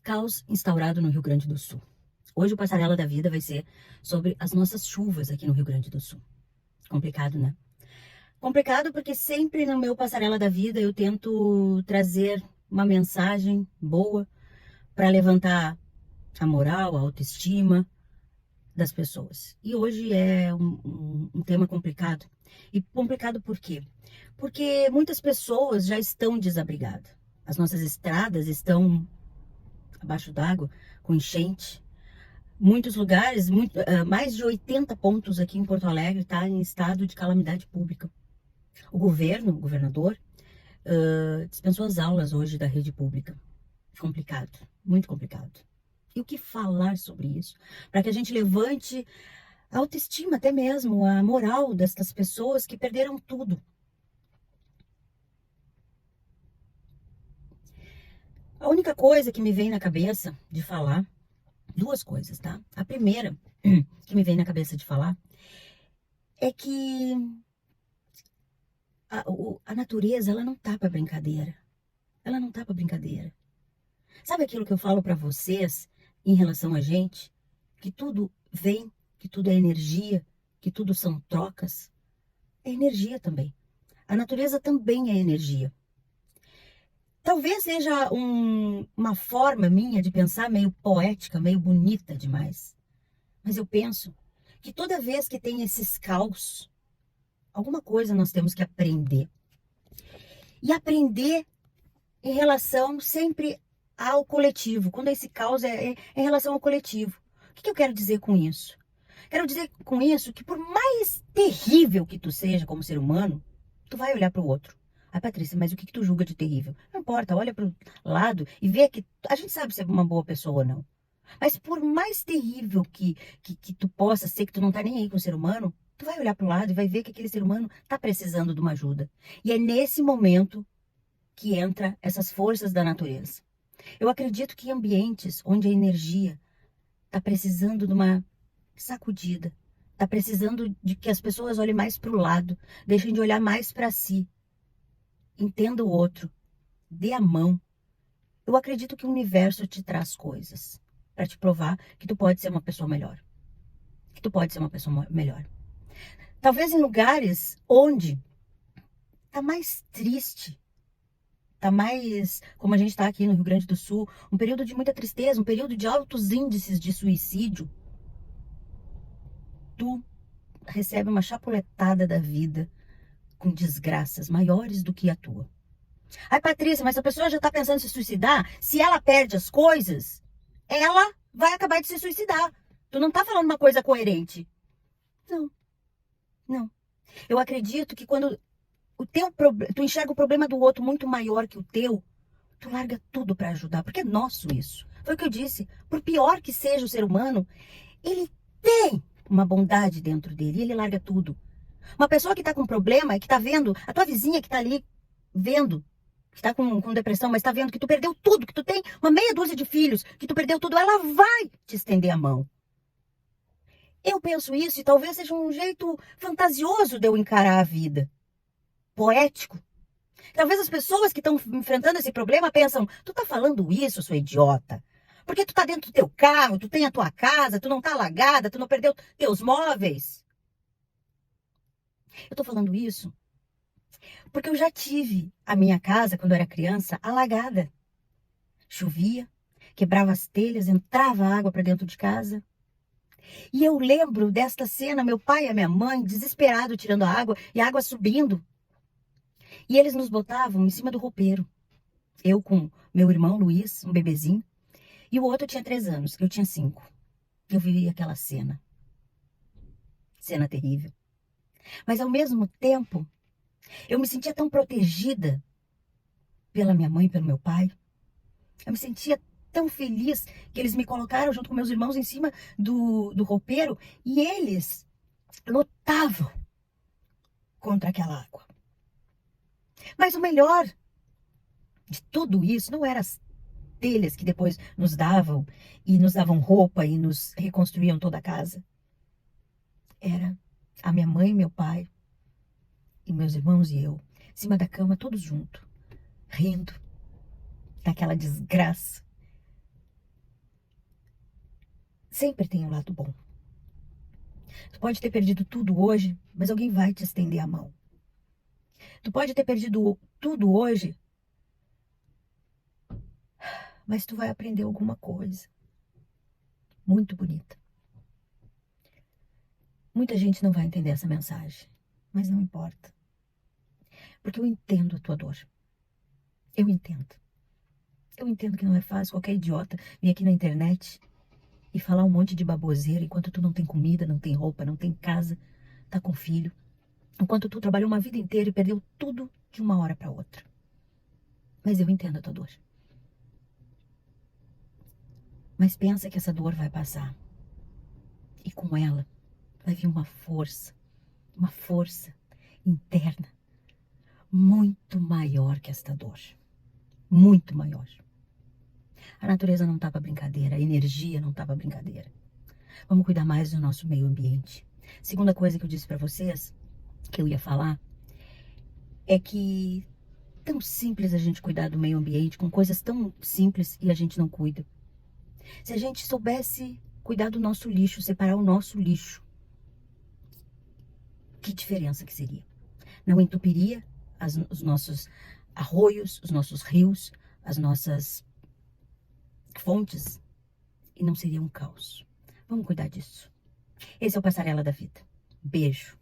Caos instaurado no Rio Grande do Sul. Hoje o Passarela da Vida vai ser sobre as nossas chuvas aqui no Rio Grande do Sul. Complicado, né? Complicado porque sempre no meu Passarela da Vida eu tento trazer uma mensagem boa para levantar a moral, a autoestima das pessoas. E hoje é um tema complicado. E complicado por quê? Porque muitas pessoas já estão desabrigadas. As nossas estradas estão abaixo d'água, com enchente. Muitos lugares, mais de 80 pontos aqui em Porto Alegre está em estado de calamidade pública. O governador, dispensou as aulas hoje da rede pública. Complicado, muito complicado. E o que falar sobre isso? Para que a gente levante a autoestima, até mesmo a moral destas pessoas que perderam tudo. A única coisa que me vem na cabeça de falar, duas coisas, tá? A primeira que me vem na cabeça de falar é que a natureza, ela não tá para brincadeira. Ela não tá para brincadeira. Sabe aquilo que eu falo para vocês em relação a gente? Que tudo vem, que tudo é energia, que tudo são trocas. É energia também. A natureza também é energia. Talvez seja uma forma minha de pensar meio poética, meio bonita demais. Mas eu penso que toda vez que tem esses caos, alguma coisa nós temos que aprender. E aprender em relação sempre ao coletivo, quando esse caos é em relação ao coletivo. O que eu quero dizer com isso? Quero dizer com isso que por mais terrível que tu seja como ser humano, tu vai olhar para o outro. Ah, Patrícia, mas o que tu julga de terrível? Não importa, olha para o lado e vê que a gente sabe se é uma boa pessoa ou não. Mas por mais terrível que tu possa ser, que tu não tá nem aí com o ser humano, tu vai olhar para o lado e vai ver que aquele ser humano tá precisando de uma ajuda. E é nesse momento que entra essas forças da natureza. Eu acredito que em ambientes onde a energia está precisando de uma sacudida, está precisando de que as pessoas olhem mais para o lado, deixem de olhar mais para si, entenda o outro, dê a mão. Eu acredito que o universo te traz coisas para te provar que tu pode ser uma pessoa melhor, que tu pode ser uma pessoa melhor. Talvez em lugares onde está mais triste, tá mais, como a gente está aqui no Rio Grande do Sul, um período de muita tristeza, um período de altos índices de suicídio. Tu recebe uma chapuletada da vida com desgraças maiores do que a tua. Ai, Patrícia, mas a pessoa já tá pensando em se suicidar? Se ela perde as coisas, ela vai acabar de se suicidar. Tu não tá falando uma coisa coerente. Não, não. Eu acredito que quando tu enxerga o problema do outro muito maior que o teu, tu larga tudo para ajudar, porque é nosso isso. Foi o que eu disse. Por pior que seja o ser humano, ele tem uma bondade dentro dele e ele larga tudo. Uma pessoa que tá com problema, que tá vendo, a tua vizinha que tá ali vendo, que tá com depressão, mas tá vendo que tu perdeu tudo, que tu tem uma meia dúzia de filhos, que tu perdeu tudo, ela vai te estender a mão. Eu penso isso e talvez seja um jeito fantasioso de eu encarar a vida. Poético. Talvez as pessoas que estão enfrentando esse problema pensam, tu tá falando isso, sua idiota? Porque tu tá dentro do teu carro, tu tem a tua casa, tu não tá alagada, tu não perdeu teus móveis. Eu tô falando isso porque eu já tive a minha casa, quando eu era criança, alagada. Chovia, quebrava as telhas, entrava água para dentro de casa. E eu lembro desta cena, meu pai e a minha mãe, desesperados, tirando a água e a água subindo. E eles nos botavam em cima do roupeiro. Eu com meu irmão Luiz, um bebezinho, e o outro tinha 3 anos, eu tinha 5. Eu vivi aquela cena. Cena terrível. Mas ao mesmo tempo, eu me sentia tão protegida pela minha mãe e pelo meu pai. Eu me sentia tão feliz que eles me colocaram junto com meus irmãos em cima do roupeiro e eles lutavam contra aquela água. Mas o melhor de tudo isso não eram as telhas que depois nos davam e nos davam roupa e nos reconstruíam toda a casa. Era a minha mãe, meu pai e meus irmãos e eu, em cima da cama, todos juntos, rindo daquela desgraça Sempre tem o lado bom. Tu pode ter perdido tudo hoje, mas alguém vai te estender a mão. Tu pode ter perdido tudo hoje, mas tu vai aprender alguma coisa muito bonita. Muita gente não vai entender essa mensagem, mas não importa, porque eu entendo a tua dor. Eu entendo. Eu entendo que não é fácil qualquer idiota vir aqui na internet e falar um monte de baboseira enquanto tu não tem comida, não tem roupa, não tem casa, tá com filho. Enquanto tu trabalhou uma vida inteira e perdeu tudo de uma hora para outra. Mas eu entendo a tua dor. Mas pensa que essa dor vai passar. E com ela vai vir uma força interna muito maior que esta dor. Muito maior. A natureza não tá para brincadeira, a energia não tá para brincadeira. Vamos cuidar mais do nosso meio ambiente. Segunda coisa que eu disse para vocês, que eu ia falar, é que tão simples a gente cuidar do meio ambiente, com coisas tão simples e a gente não cuida. Se a gente soubesse cuidar do nosso lixo, separar o nosso lixo, que diferença que seria? Não entupiria os nossos arroios, os nossos rios, as nossas fontes e não seria um caos. Vamos cuidar disso. Esse é o Passarela da Vida. Beijo.